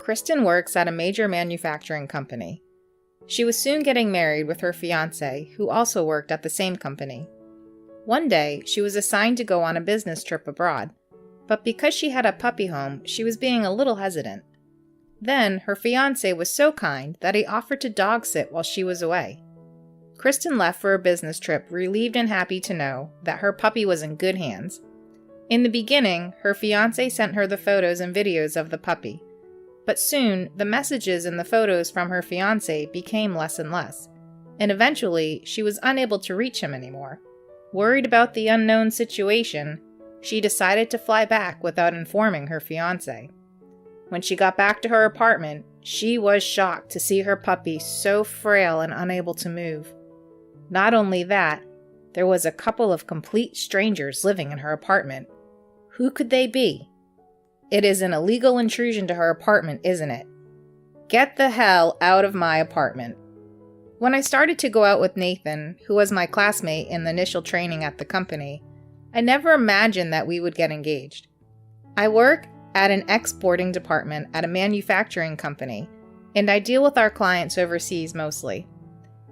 Kristen works at a major manufacturing company. She was soon getting married with her fiancé, who also worked at the same company. One day, she was assigned to go on a business trip abroad, but because she had a puppy home, she was being a little hesitant. Then, her fiancé was so kind that he offered to dog sit while she was away. Kristen left for a business trip relieved and happy to know that her puppy was in good hands. In the beginning, her fiancé sent her the photos and videos of the puppy, but soon the messages and the photos from her fiancé became less and less, and eventually she was unable to reach him anymore. Worried about the unknown situation, she decided to fly back without informing her fiancé. When she got back to her apartment, she was shocked to see her puppy so frail and unable to move. Not only that, there was a couple of complete strangers living in her apartment. Who could they be? It is an illegal intrusion to her apartment, isn't it? Get the hell out of my apartment. When I started to go out with Nathan, who was my classmate in the initial training at the company, I never imagined that we would get engaged. I work at an exporting department at a manufacturing company, and I deal with our clients overseas mostly.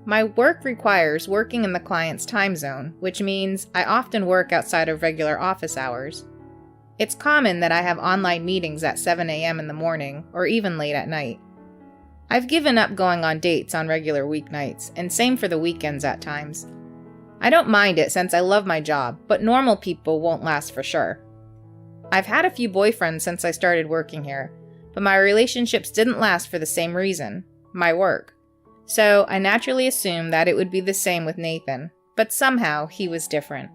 My work requires working in the client's time zone, which means I often work outside of regular office hours. It's common that I have online meetings at 7 a.m. in the morning, or even late at night. I've given up going on dates on regular weeknights, and same for the weekends at times. I don't mind it since I love my job, but normal people won't last for sure. I've had a few boyfriends since I started working here, but my relationships didn't last for the same reason, my work. So I naturally assumed that it would be the same with Nathan, but somehow he was different.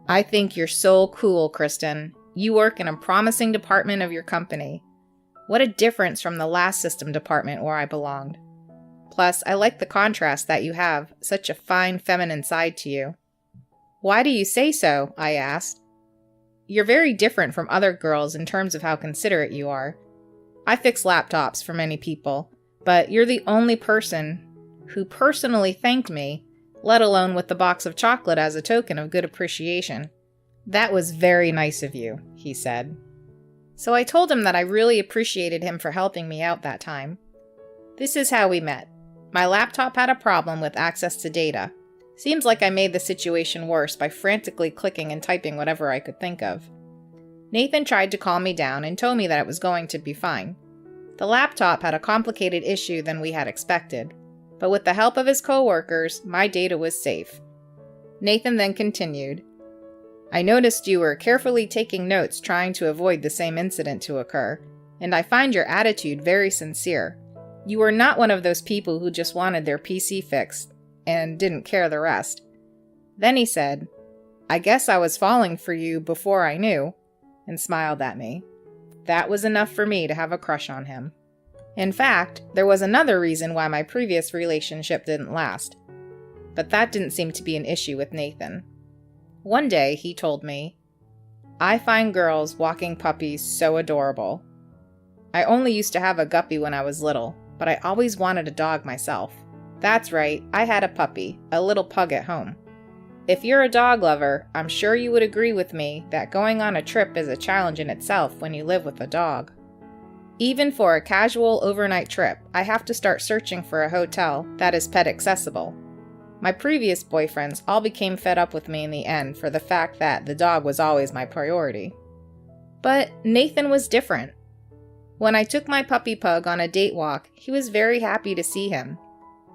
I think you're so cool, Kristen. You work in a promising department of your company. What a difference from the last system department where I belonged. Plus, I like the contrast that you have, such a fine feminine side to you. Why do you say so? I asked. You're very different from other girls in terms of how considerate you are. I fix laptops for many people, but you're the only person who personally thanked me, let alone with the box of chocolate as a token of good appreciation. That was very nice of you, he said. So I told him that I really appreciated him for helping me out that time. This is how we met. My laptop had a problem with access to data. Seems like I made the situation worse by frantically clicking and typing whatever I could think of. Nathan tried to calm me down and told me that it was going to be fine. The laptop had a complicated issue than we had expected, but with the help of his co-workers, my data was safe. Nathan then continued, I noticed you were carefully taking notes trying to avoid the same incident to occur, and I find your attitude very sincere. You were not one of those people who just wanted their PC fixed and didn't care the rest. Then he said, I guess I was falling for you before I knew, and smiled at me. That was enough for me to have a crush on him. In fact, there was another reason why my previous relationship didn't last, but that didn't seem to be an issue with Nathan. One day, he told me, I find girls walking puppies so adorable. I only used to have a guppy when I was little, but I always wanted a dog myself. That's right, I had a puppy, a little pug at home. If you're a dog lover, I'm sure you would agree with me that going on a trip is a challenge in itself when you live with a dog. Even for a casual overnight trip, I have to start searching for a hotel that is pet accessible. My previous boyfriends all became fed up with me in the end for the fact that the dog was always my priority. But Nathan was different. When I took my puppy pug on a date walk, he was very happy to see him.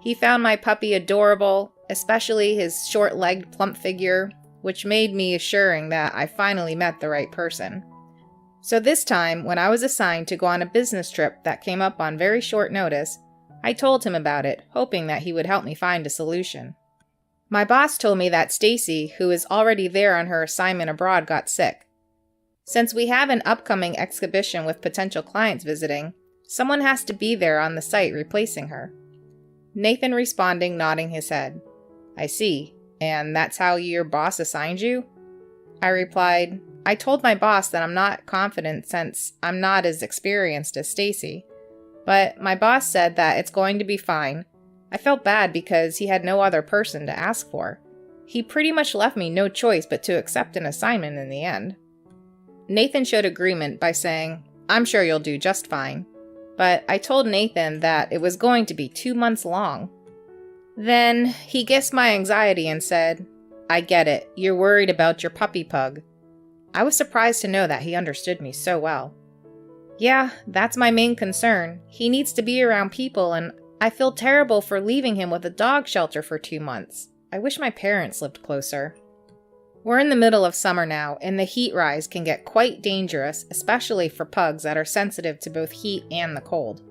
He found my puppy adorable, especially his short-legged plump figure, which made me assuring that I finally met the right person. So this time, when I was assigned to go on a business trip that came up on very short notice, I told him about it, hoping that he would help me find a solution. My boss told me that Stacy, who is already there on her assignment abroad, got sick. Since we have an upcoming exhibition with potential clients visiting, someone has to be there on the site replacing her. Nathan responding, nodding his head. I see. And that's how your boss assigned you? I replied, I told my boss that I'm not confident since I'm not as experienced as Stacy. But my boss said that it's going to be fine. I felt bad because he had no other person to ask for. He pretty much left me no choice but to accept an assignment in the end. Nathan showed agreement by saying, I'm sure you'll do just fine. but I told Nathan that it was going to be 2 months long. Then he guessed my anxiety and said, "I get it, you're worried about your puppy pug." I was surprised to know that he understood me so well. "Yeah, that's my main concern. He needs to be around people, and I feel terrible for leaving him with a dog shelter for 2 months. I wish my parents lived closer." We're in the middle of summer now, and the heat rise can get quite dangerous, especially for pugs that are sensitive to both heat and the cold.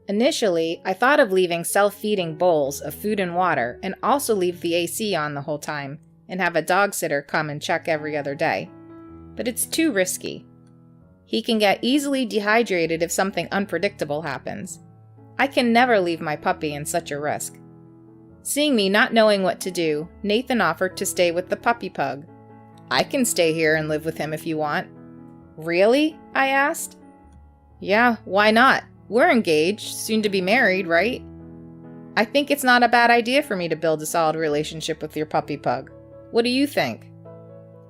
Initially, I thought of leaving self-feeding bowls of food and water and also leave the AC on the whole time and have a dog sitter come and check every other day. But it's too risky. He can get easily dehydrated if something unpredictable happens. I can never leave my puppy in such a risk. Seeing me not knowing what to do, Nathan offered to stay with the puppy pug. "I can stay here and live with him if you want." "Really?" I asked. "Yeah, why not? We're engaged, soon to be married, right? I think it's not a bad idea for me to build a solid relationship with your puppy pug. What do you think?"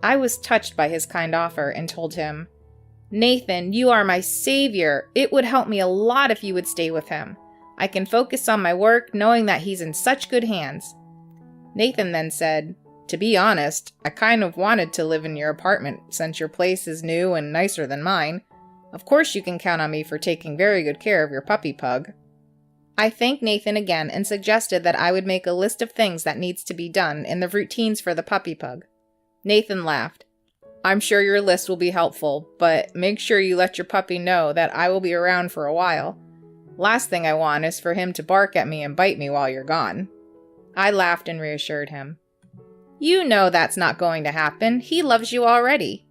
I was touched by his kind offer and told him, "Nathan, you are my savior. It would help me a lot if you would stay with him. I can focus on my work knowing that he's in such good hands." Nathan then said, "To be honest, I kind of wanted to live in your apartment since your place is new and nicer than mine. Of course you can count on me for taking very good care of your puppy pug." I thanked Nathan again and suggested that I would make a list of things that needs to be done in the routines for the puppy pug. Nathan laughed. "I'm sure your list will be helpful, but make sure you let your puppy know that I will be around for a while. Last thing I want is for him to bark at me and bite me while you're gone." I laughed and reassured him. "You know that's not going to happen. He loves you already."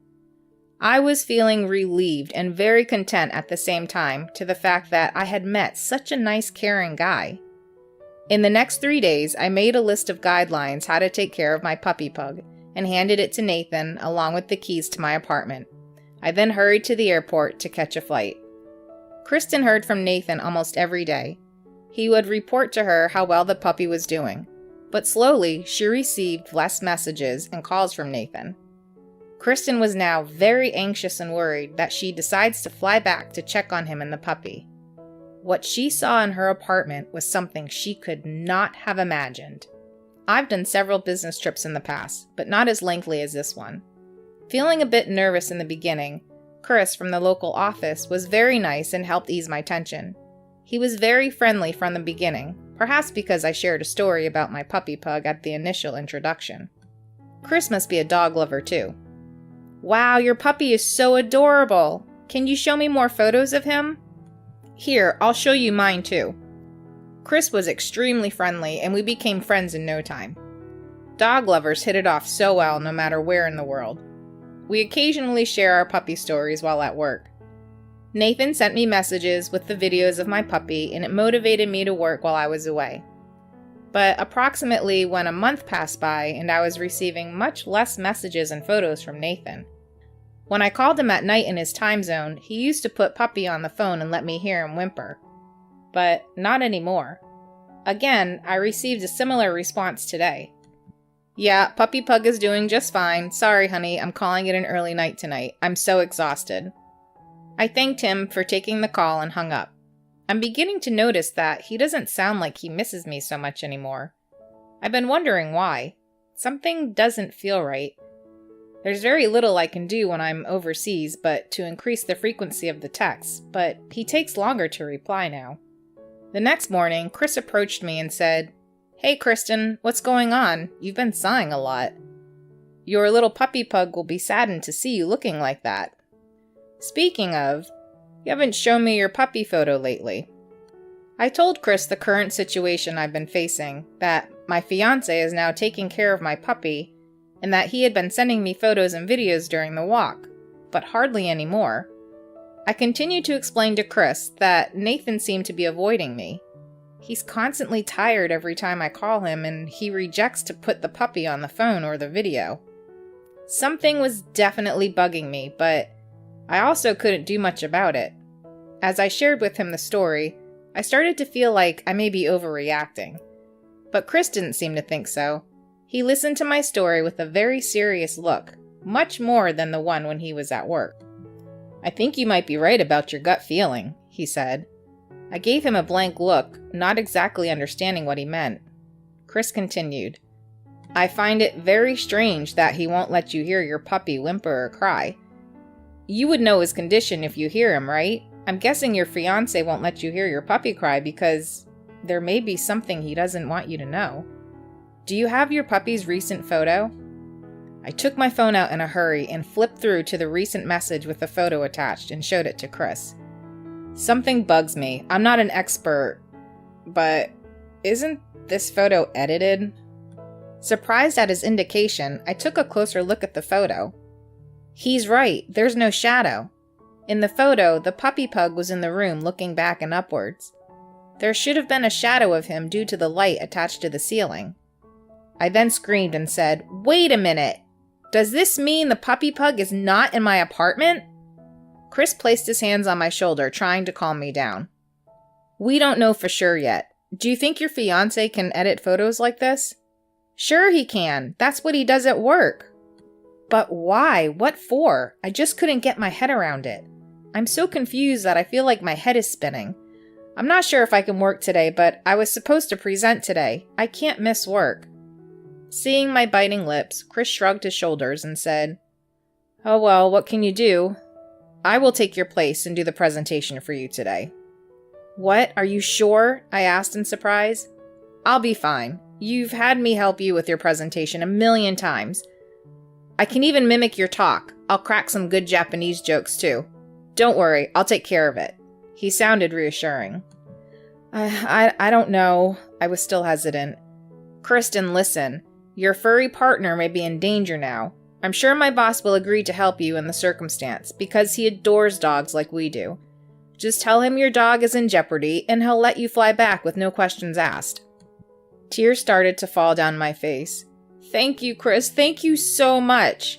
I was feeling relieved and very content at the same time to the fact that I had met such a nice, caring guy. In the next 3 days, I made a list of guidelines how to take care of my puppy pug and handed it to Nathan along with the keys to my apartment. I then hurried to the airport to catch a flight. Kristen heard from Nathan almost every day. He would report to her how well the puppy was doing, but slowly she received less messages and calls from Nathan. Kristen was now very anxious and worried that she decides to fly back to check on him and the puppy. What she saw in her apartment was something she could not have imagined. I've done several business trips in the past, but not as lengthy as this one. Feeling a bit nervous in the beginning, Chris from the local office was very nice and helped ease my tension. He was very friendly from the beginning, perhaps because I shared a story about my puppy pug at the initial introduction. Chris must be a dog lover too. "Wow, your puppy is so adorable. Can you show me more photos of him?" "Here, I'll show you mine too." Chris was extremely friendly and we became friends in no time. Dog lovers hit it off so well no matter where in the world. We occasionally share our puppy stories while at work. Nathan sent me messages with the videos of my puppy and it motivated me to work while I was away. But approximately when a month passed by and I was receiving much less messages and photos from Nathan. When I called him at night in his time zone, he used to put Puppy on the phone and let me hear him whimper. But not anymore. Again, I received a similar response today. "Yeah, Puppy Pug is doing just fine. Sorry, honey, I'm calling it an early night tonight. I'm so exhausted." I thanked him for taking the call and hung up. I'm beginning to notice that he doesn't sound like he misses me so much anymore. I've been wondering why. Something doesn't feel right. There's very little I can do when I'm overseas but to increase the frequency of the texts, but he takes longer to reply now. The next morning, Chris approached me and said, "Hey Kristen, what's going on? You've been sighing a lot. Your little puppy pug will be saddened to see you looking like that. Speaking of, you haven't shown me your puppy photo lately." I told Chris the current situation I've been facing, that my fiancé is now taking care of my puppy, and that he had been sending me photos and videos during the walk, but hardly any more. I continued to explain to Chris that Nathan seemed to be avoiding me. He's constantly tired every time I call him, and he rejects to put the puppy on the phone or the video. Something was definitely bugging me, but I also couldn't do much about it. As I shared with him the story, I started to feel like I may be overreacting. But Chris didn't seem to think so. He listened to my story with a very serious look, much more than the one when he was at work. "I think you might be right about your gut feeling," he said. I gave him a blank look, not exactly understanding what he meant. Chris continued, I find it very strange that he won't let you hear your puppy whimper or cry. You would know his condition if you hear him, right? I'm guessing your fiancé won't let you hear your puppy cry because there may be something he doesn't want you to know. Do you have your puppy's recent photo? I took my phone out in a hurry and flipped through to the recent message with the photo attached and showed it to Chris. Something bugs me. I'm not an expert, but isn't this photo edited? Surprised at his indication, I took a closer look at the photo. He's right, there's no shadow. In the photo, the puppy pug was in the room looking back and upwards. There should have been a shadow of him due to the light attached to the ceiling. I then screamed and said, Wait a minute! Does this mean the puppy pug is not in my apartment? Chris placed his hands on my shoulder, trying to calm me down. We don't know for sure yet. Do you think your fiancé can edit photos like this? Sure he can. That's what he does at work. But why? What for? I just couldn't get my head around it. I'm so confused that I feel like my head is spinning. I'm not sure if I can work today, but I was supposed to present today. I can't miss work. Seeing my biting lips, Chris shrugged his shoulders and said, Oh well, what can you do? I will take your place and do the presentation for you today. What? Are you sure? I asked in surprise. I'll be fine. You've had me help you with your presentation 1,000,000 times. I can even mimic your talk. I'll crack some good Japanese jokes too. Don't worry, I'll take care of it. He sounded reassuring. I don't know. I was still hesitant. Kristen, listen. Your furry partner may be in danger now. I'm sure my boss will agree to help you in the circumstance, because he adores dogs like we do. Just tell him your dog is in jeopardy, and he'll let you fly back with no questions asked. Tears started to fall down my face. Thank you, Chris. Thank you so much.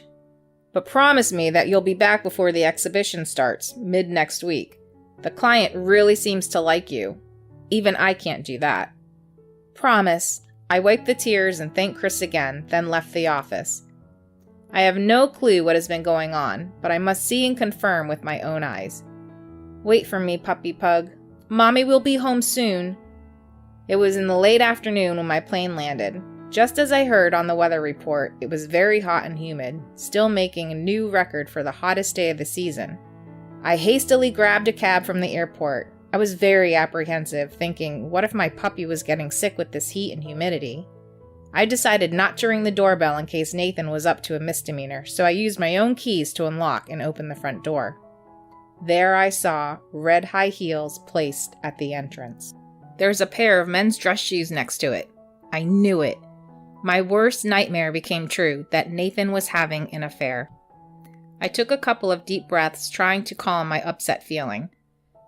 But promise me that you'll be back before the exhibition starts, mid-next week. The client really seems to like you. Even I can't do that. Promise. I wiped the tears and thanked Chris again, then left the office. I have no clue what has been going on, but I must see and confirm with my own eyes. Wait for me, puppy pug. Mommy will be home soon. It was in the late afternoon when my plane landed. Just as I heard on the weather report, it was very hot and humid, still making a new record for the hottest day of the season. I hastily grabbed a cab from the airport. I was very apprehensive, thinking, what if my puppy was getting sick with this heat and humidity? I decided not to ring the doorbell in case Nathan was up to a misdemeanor, so I used my own keys to unlock and open the front door. There I saw red high heels placed at the entrance. There's a pair of men's dress shoes next to it. I knew it. My worst nightmare became true, that Nathan was having an affair. I took a couple of deep breaths, trying to calm my upset feeling.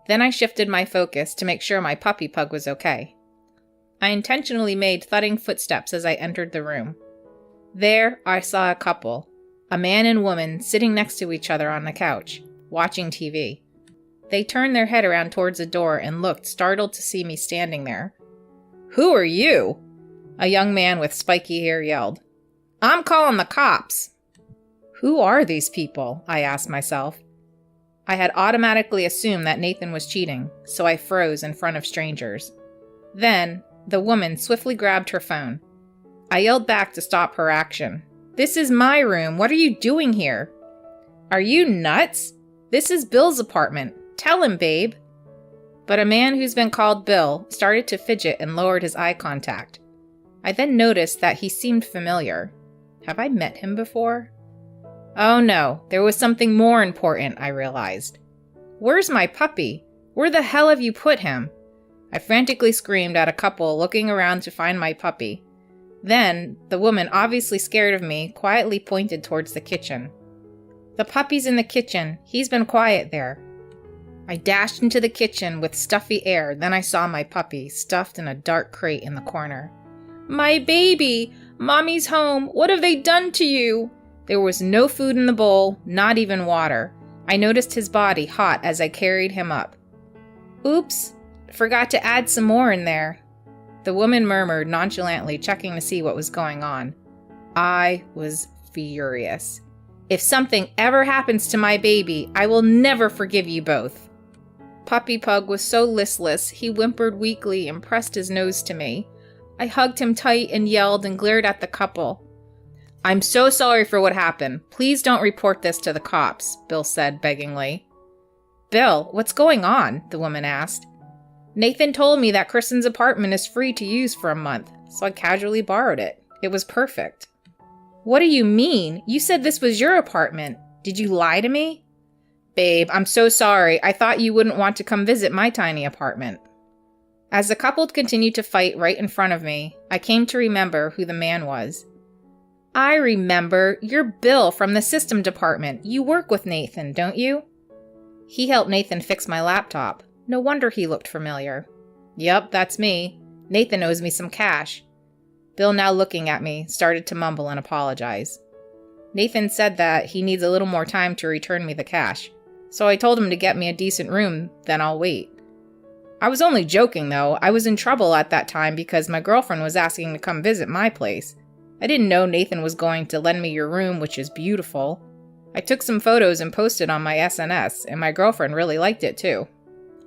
Then I shifted my focus to make sure my puppy pug was okay. I intentionally made thudding footsteps as I entered the room. There I saw a couple, a man and woman sitting next to each other on the couch, watching TV. They turned their head around towards the door and looked startled to see me standing there. Who are you? A young man with spiky hair yelled. I'm calling the cops. Who are these people? I asked myself. I had automatically assumed that Nathan was cheating, so I froze in front of strangers. Then, the woman swiftly grabbed her phone. I yelled back to stop her action. This is my room. What are you doing here? Are you nuts? This is Bill's apartment. Tell him, babe. But a man who's been called Bill started to fidget and lowered his eye contact. I then noticed that he seemed familiar. Have I met him before? Oh no, there was something more important, I realized. Where's my puppy? Where the hell have you put him? I frantically screamed at a couple looking around to find my puppy. Then, the woman, obviously scared of me, quietly pointed towards the kitchen. The puppy's in the kitchen. He's been quiet there. I dashed into the kitchen with stuffy air, then I saw my puppy, stuffed in a dark crate in the corner. My baby! Mommy's home! What have they done to you? There was no food in the bowl, not even water. I noticed his body hot as I carried him up. Oops, forgot to add some more in there. The woman murmured nonchalantly, checking to see what was going on. I was furious. If something ever happens to my baby, I will never forgive you both. puppy pug was so listless, he whimpered weakly and pressed his nose to me. I hugged him tight and yelled and glared at the couple. "I'm so sorry for what happened. Please don't report this to the cops," Bill said beggingly. "Bill, what's going on?" the woman asked. "Nathan told me that Kristen's apartment is free to use for a month, so I casually borrowed it. It was perfect." "What do you mean? You said this was your apartment. Did you lie to me?" "Babe, I'm so sorry. I thought you wouldn't want to come visit my tiny apartment." As the couple continued to fight right in front of me, I came to remember who the man was. "I remember. You're Bill from the system department. You work with Nathan, don't you?" He helped Nathan fix my laptop. No wonder he looked familiar. "Yup, that's me. Nathan owes me some cash." Bill, now looking at me, started to mumble and apologize. Nathan said that he needs a little more time to return me the cash, so I told him to get me a decent room, then I'll wait. I was only joking, though. I was in trouble at that time because my girlfriend was asking to come visit my place. I didn't know Nathan was going to lend me your room, which is beautiful. I took some photos and posted on my SNS, and my girlfriend really liked it too.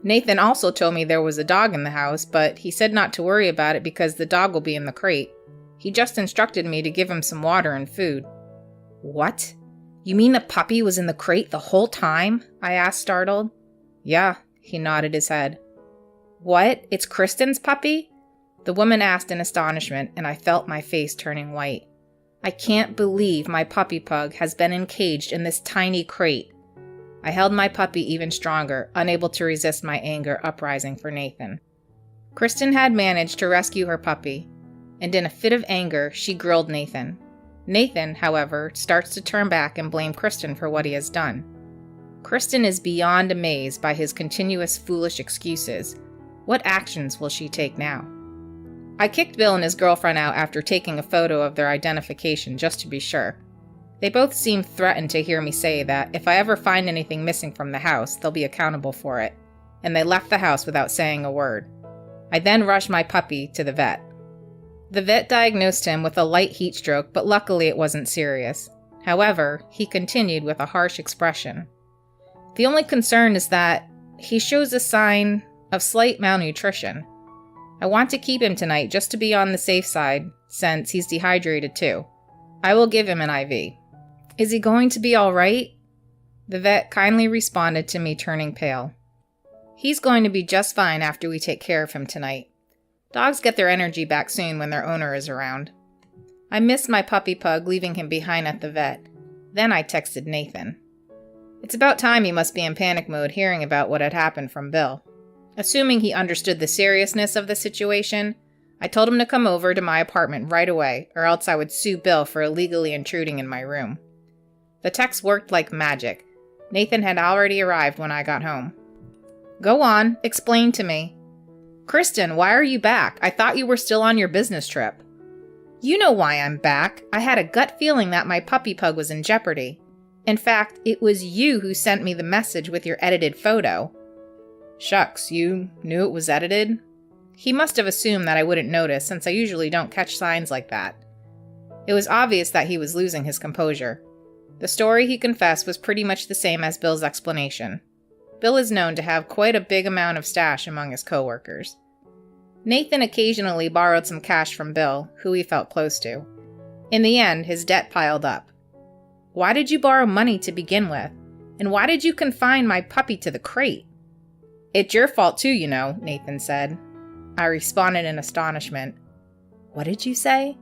Nathan also told me there was a dog in the house, but he said not to worry about it because the dog will be in the crate. He just instructed me to give him some water and food. "What? You mean the puppy was in the crate the whole time?" I asked, startled. "Yeah," he nodded his head. "What? It's Kristen's puppy?" the woman asked in astonishment, and I felt my face turning white. "I can't believe my puppy pug has been encaged in this tiny crate." I held my puppy even stronger, unable to resist my anger uprising for Nathan. Kristen had managed to rescue her puppy, and in a fit of anger, she grilled Nathan. Nathan, however, starts to turn back and blame Kristen for what he has done. Kristen is beyond amazed by his continuous foolish excuses. What actions will she take now? I kicked Bill and his girlfriend out after taking a photo of their identification just to be sure. They both seemed threatened to hear me say that if I ever find anything missing from the house, they'll be accountable for it, and they left the house without saying a word. I then rushed my puppy to the vet. The vet diagnosed him with a light heat stroke, but luckily it wasn't serious. However, he continued with a harsh expression. "The only concern is that he shows a sign of slight malnutrition. I want to keep him tonight just to be on the safe side, since he's dehydrated too. I will give him an IV. Is he going to be all right?" The vet kindly responded to me, turning pale. "He's going to be just fine after we take care of him tonight. Dogs get their energy back soon when their owner is around." I missed my puppy pug, leaving him behind at the vet. Then I texted Nathan. It's about time he must be in panic mode hearing about what had happened from Bill. Assuming he understood the seriousness of the situation, I told him to come over to my apartment right away, or else I would sue Bill for illegally intruding in my room. The text worked like magic. Nathan had already arrived when I got home. "Go on, explain to me." "Kristen, why are you back? I thought you were still on your business trip." "You know why I'm back. I had a gut feeling that my puppy pug was in jeopardy. In fact, it was you who sent me the message with your edited photo." "Shucks, you knew it was edited?" He must have assumed that I wouldn't notice, since I usually don't catch signs like that. It was obvious that he was losing his composure. The story he confessed was pretty much the same as Bill's explanation. Bill is known to have quite a big amount of stash among his coworkers. Nathan occasionally borrowed some cash from Bill, who he felt close to. In the end, his debt piled up. "Why did you borrow money to begin with? And why did you confine my puppy to the crate?" "It's your fault too, you know," Nathan said. I responded in astonishment. "What did you say?"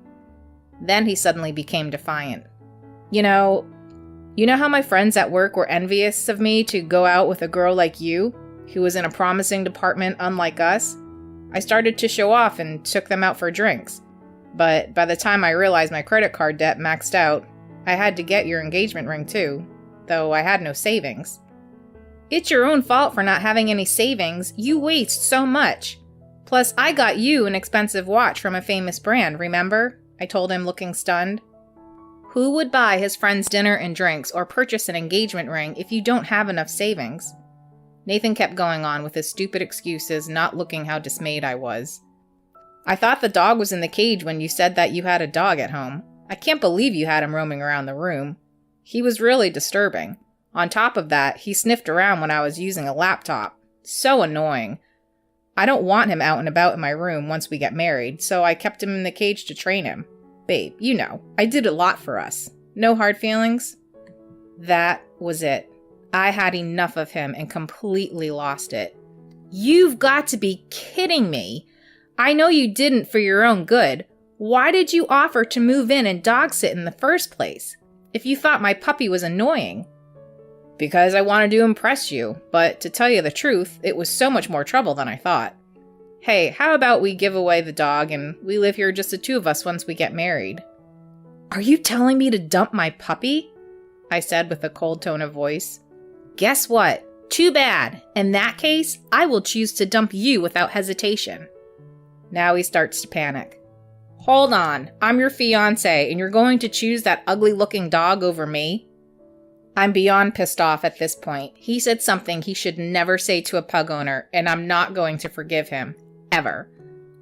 Then he suddenly became defiant. You know how my friends at work were envious of me to go out with a girl like you, who was in a promising department unlike us? I started to show off and took them out for drinks. But by the time I realized my credit card debt maxed out, I had to get your engagement ring too, though I had no savings." "It's your own fault for not having any savings. You waste so much. Plus, I got you an expensive watch from a famous brand, remember?" I told him, looking stunned. Who would buy his friend's dinner and drinks or purchase an engagement ring if you don't have enough savings? Nathan kept going on with his stupid excuses, not looking how dismayed I was. "I thought the dog was in the cage when you said that you had a dog at home. I can't believe you had him roaming around the room. He was really disturbing. On top of that, he sniffed around when I was using a laptop. So annoying. I don't want him out and about in my room once we get married, so I kept him in the cage to train him. Babe, you know, I did a lot for us. No hard feelings? That was it. I had enough of him and completely lost it. You've got to be kidding me. I know you didn't for your own good. Why did you offer to move in and dog sit in the first place, if you thought my puppy was annoying? Because I wanted to impress you, but to tell you the truth, it was so much more trouble than I thought. Hey, how about we give away the dog and we live here just the two of us once we get married? Are you telling me to dump my puppy? I said with a cold tone of voice. Guess what? Too bad. In that case, I will choose to dump you without hesitation. Now he starts to panic. Hold on, I'm your fiancé and you're going to choose that ugly-looking dog over me? I'm beyond pissed off at this point. He said something he should never say to a pug owner, and I'm not going to forgive him. Ever.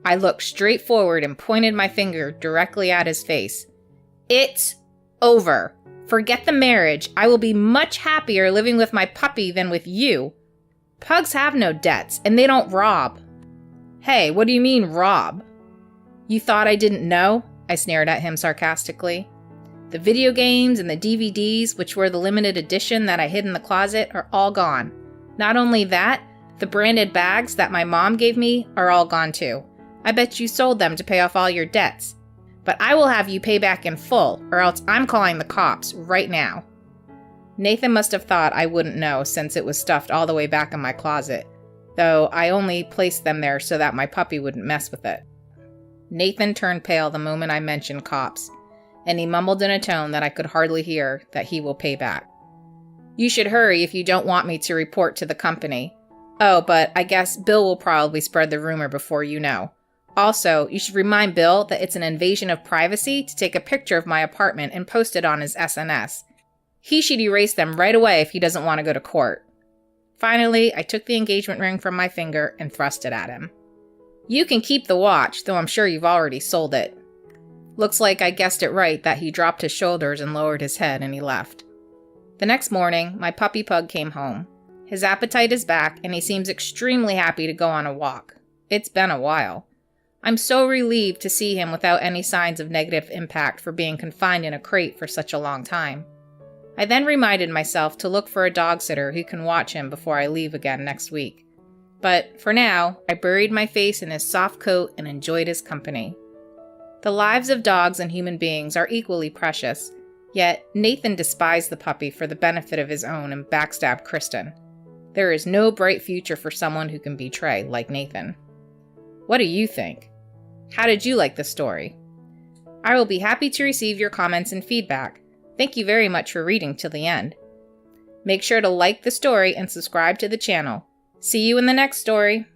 I looked straight forward and pointed my finger directly at his face. It's over. Forget the marriage. I will be much happier living with my puppy than with you. Pugs have no debts, and they don't rob. Hey, what do you mean, rob? You thought I didn't know? I sneered at him sarcastically. The video games and the DVDs, which were the limited edition that I hid in the closet, are all gone. Not only that, the branded bags that my mom gave me are all gone too. I bet you sold them to pay off all your debts. But I will have you pay back in full, or else I'm calling the cops right now. Nathan must have thought I wouldn't know since it was stuffed all the way back in my closet, though I only placed them there so that my puppy wouldn't mess with it. Nathan turned pale the moment I mentioned cops, and he mumbled in a tone that I could hardly hear that he will pay back. You should hurry if you don't want me to report to the company. Oh, but I guess Bill will probably spread the rumor before you know. Also, you should remind Bill that it's an invasion of privacy to take a picture of my apartment and post it on his SNS. He should erase them right away if he doesn't want to go to court. Finally, I took the engagement ring from my finger and thrust it at him. You can keep the watch, though I'm sure you've already sold it. Looks like I guessed it right that he dropped his shoulders and lowered his head and he left. The next morning, my puppy pug came home. His appetite is back and he seems extremely happy to go on a walk. It's been a while. I'm so relieved to see him without any signs of negative impact for being confined in a crate for such a long time. I then reminded myself to look for a dog sitter who can watch him before I leave again next week. But for now, I buried my face in his soft coat and enjoyed his company. The lives of dogs and human beings are equally precious, yet Nathan despised the puppy for the benefit of his own and backstabbed Kristen. There is no bright future for someone who can betray like Nathan. What do you think? How did you like the story? I will be happy to receive your comments and feedback. Thank you very much for reading till the end. Make sure to like the story and subscribe to the channel. See you in the next story.